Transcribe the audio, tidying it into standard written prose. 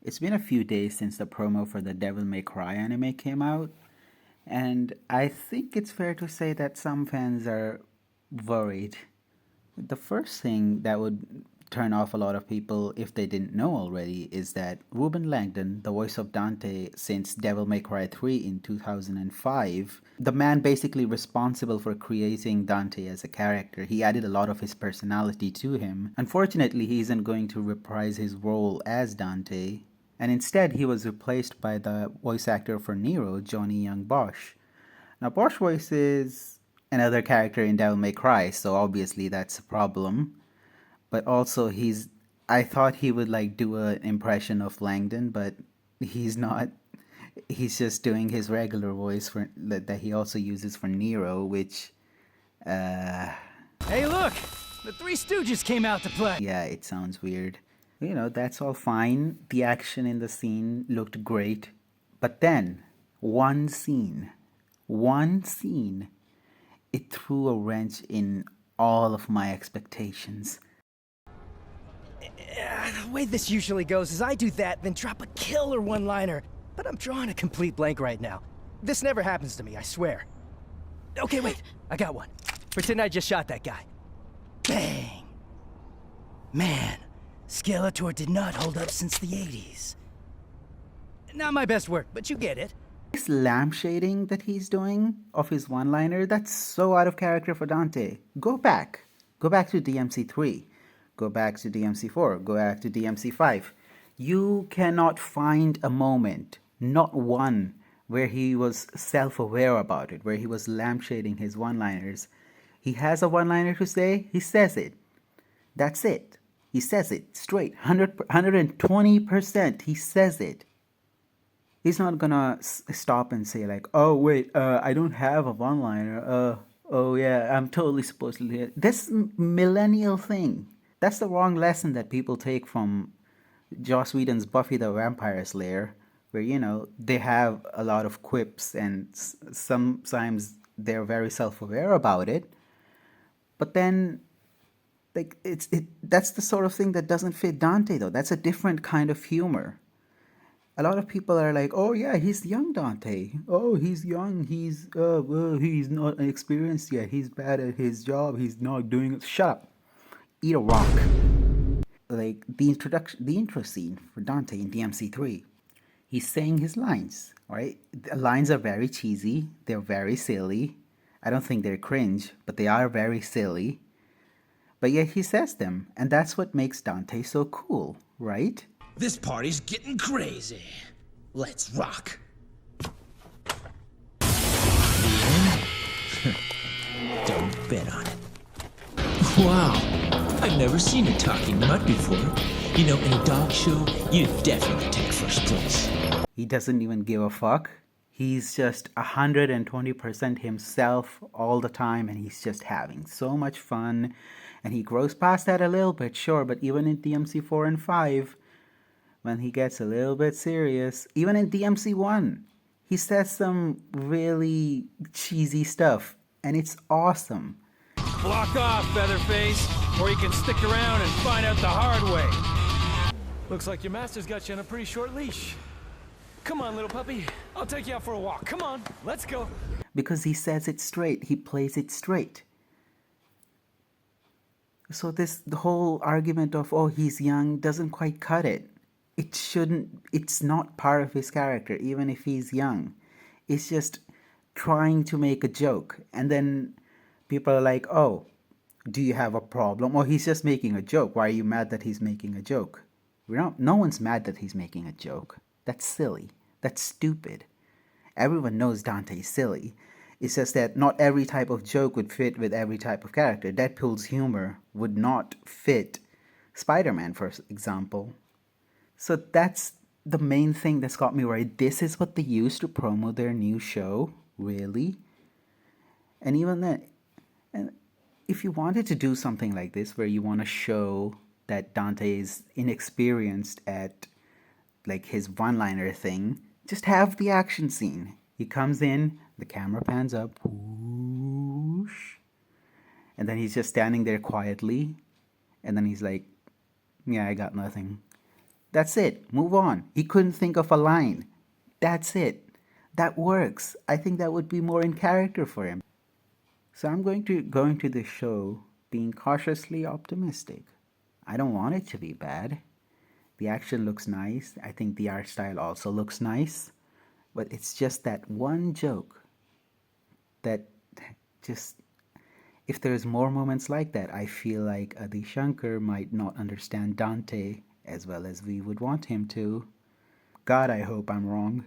It's been a few days since the promo for the Devil May Cry anime came out, and I think it's fair to say that some fans are worried. The first thing that would turn off a lot of people if they didn't know already is that Ruben Langdon, the voice of Dante since Devil May Cry 3 in 2005, the man basically responsible for creating Dante as a character, he added a lot of his personality to him. Unfortunately, he isn't going to reprise his role as Dante, and instead he was replaced by the voice actor for Nero, Johnny Young Bosch. Now, Bosch voices another character in Devil May Cry, so obviously that's a problem. But also, I thought he would like do an impression of Langdon, but he's not. He's just doing his regular voice for that he also uses for Nero, which, Hey, look! The Three Stooges came out to play. yeah, it sounds weird. That's all fine. The action in the scene looked great. But then, one scene, it threw a wrench in all of my expectations. The way this usually goes is I do that, then drop a killer one-liner. But I'm drawing a complete blank right now. This never happens to me, I swear. Okay, wait, I got one. Pretend I just shot that guy. Bang! Man, Skeletor did not hold up since the 80s. Not my best work, but you get it. This lampshading that he's doing of his one-liner, that's so out of character for Dante. Go back. Go back to DMC 3. Go back to DMC 4. Go back to DMC 5. You cannot find a moment, not one, where he was self-aware about it, where he was lampshading his one-liners. He has a one-liner to say, he says it. That's it. He says it straight, 120%. He says it. He's not gonna stop and say like, "Oh wait, I don't have a one-liner. Oh yeah, I'm totally supposed to." This millennial thing. That's the wrong lesson that people take from Joss Whedon's Buffy the Vampire Slayer, where they have a lot of quips and sometimes they're very self-aware about it. But then, like that's the sort of thing that doesn't fit Dante though. That's a different kind of humor. A lot of people are like, "Oh yeah, he's young Dante. Oh, he's young. He's not experienced yet. He's bad at his job. He's not doing it." Shut up. Eat a rock. Like the intro scene for Dante in DMC3. He's saying his lines, right? The lines are very cheesy. They're very silly. I don't think they're cringe, but they are very silly. But yet he says them, and that's what makes Dante so cool, right? This party's getting crazy. Let's rock. Don't bet on it. Wow, I've never seen a talking nut before. In a dog show, you definitely take first place. He doesn't even give a fuck. He's just 120% himself all the time, and he's just having so much fun. And he grows past that a little bit, sure, but even in DMC 4 and 5, when he gets a little bit serious, even in DMC 1, he says some really cheesy stuff, and it's awesome. Block off, Featherface, or you can stick around and find out the hard way. Looks like your master's got you on a pretty short leash. Come on, little puppy. I'll take you out for a walk. Come on, let's go. Because he says it straight, he plays it straight. So the whole argument of, oh, he's young, doesn't quite cut it. It's not part of his character, even if he's young. It's just trying to make a joke. And then people are like, oh, do you have a problem? Or he's just making a joke. Why are you mad that he's making a joke? No one's mad that he's making a joke. That's silly. That's stupid. Everyone knows Dante's silly. It's just that not every type of joke would fit with every type of character. Deadpool's humor would not fit Spider-Man, for example. So that's the main thing that's got me worried. This is what they use to promote their new show? Really? And even then, and if you wanted to do something like this where you want to show that Dante is inexperienced at like his one-liner thing, just have the action scene. He comes in, the camera pans up, whoosh, and then he's just standing there quietly, and then he's like, yeah, I got nothing. That's it. Move on. He couldn't think of a line. That's it. That works. I think that would be more in character for him. So I'm going to go into the show being cautiously optimistic. I don't want it to be bad. The action looks nice. I think the art style also looks nice. But it's just that one joke that just, if there's more moments like that, I feel like Adi Shankar might not understand Dante as well as we would want him to. God, I hope I'm wrong.